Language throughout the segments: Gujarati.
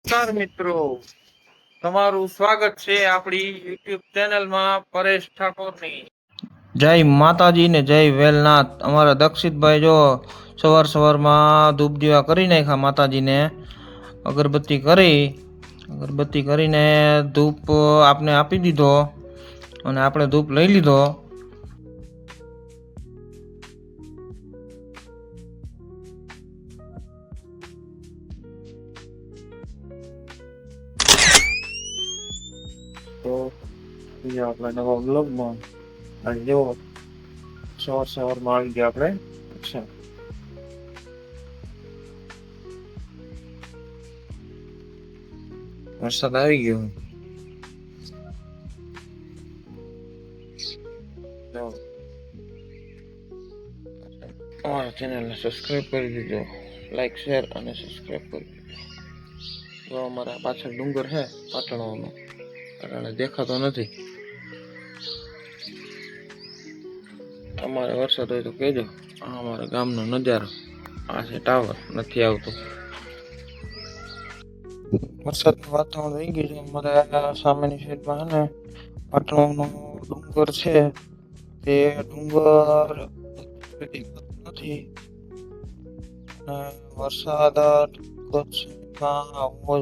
નમસ્કાર મિત્રો, તમારું સ્વાગત છે આપણી યુટ્યુબ ચેનલમાં પરેશ ઠાકોરની. જય માતાજી ને જય વેલનાથ. અમારા દક્ષિતભાઈ જો સવારમાં ધૂપ દીવા કરી નાખ્યા માતાજીને, અગરબત્તી કરીને ધૂપ આપને આપી દીધો અને આપણે ધૂપ લઈ લીધો. તો આપણા નવા બ્લોગમાં આજે જેવો સવારમાં આવી ગયા આપણે. અચ્છા, વરસાદ આવી ગયો. અમારા ચેનલને સબસ્ક્રાઈબ કરી દીધો, લાઈક શેર અને સબસ્ક્રાઈબ કરી દીધો. તો અમારા પાછળ ડુંગર છે પાટણવાનો, કારણે દેખાતો નથી. અમારે વરસાદ હોય તો કહેજો. આ અમારા ગામનો નજારો, આ છે ટાવર, નથી આવતો. વરસાદનું વાતાવરણ થઈ ગયું છે. અમારે સામેની સાઈડમાં છે ને પાટણનો ડુંગર છે, તે ડુંગર નથી. વરસાદ આવવો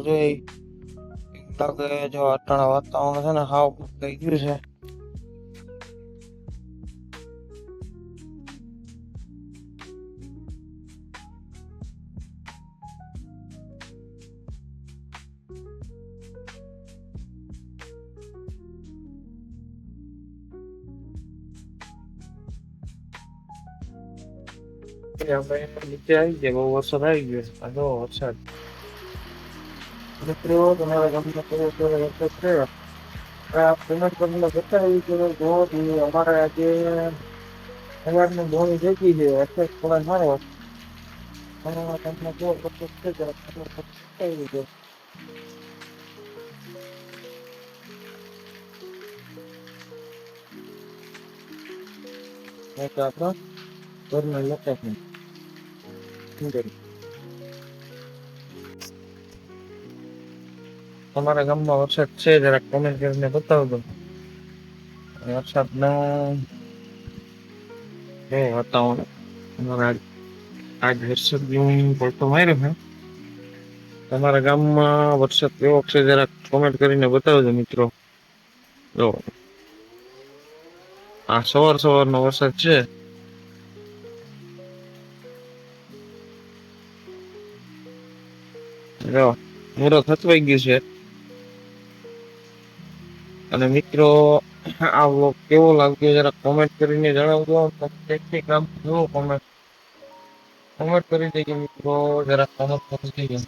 જોઈએ એવું લાગે. જો અટાણા વાતાવરણ છે ને હાવ બદલાઈ ગયું છે. નીચે આવી ગયા, બહુ વરસાદ આવી ગયો છે. જો વરસાદ મિત્રો તમારા ગામમાં વરસાદ છે. બતાવી કે અમારે આજે સવારની ધોની જગી છે. વરસાદ થોડા મારો તમને જો વરસાદ છે બતાવી દીધો. આપણા ઘરના લોકો તમારા ગામમાં વરસાદ છે જરાક કોમેન્ટ કરીને બતાવજો. વરસાદનો વાતાવરણ અમારા આજ વરસાદ પડતો માર્યો છે. તમારા ગામમાં વરસાદ કેવો છે જરાક કોમેન્ટ કરીને બતાવજો મિત્રો. જો આ સવારનો વરસાદ છે. મુરત હચવાઈ ગયું છે. અને મિત્રો આ વ્લોગ કેવો લાગ્યો જરા કોમેન્ટ કરીને જણાવજો. કોમેન્ટ કરી દેજો મિત્રો, જરા કોમેન્ટ કરી દેજો.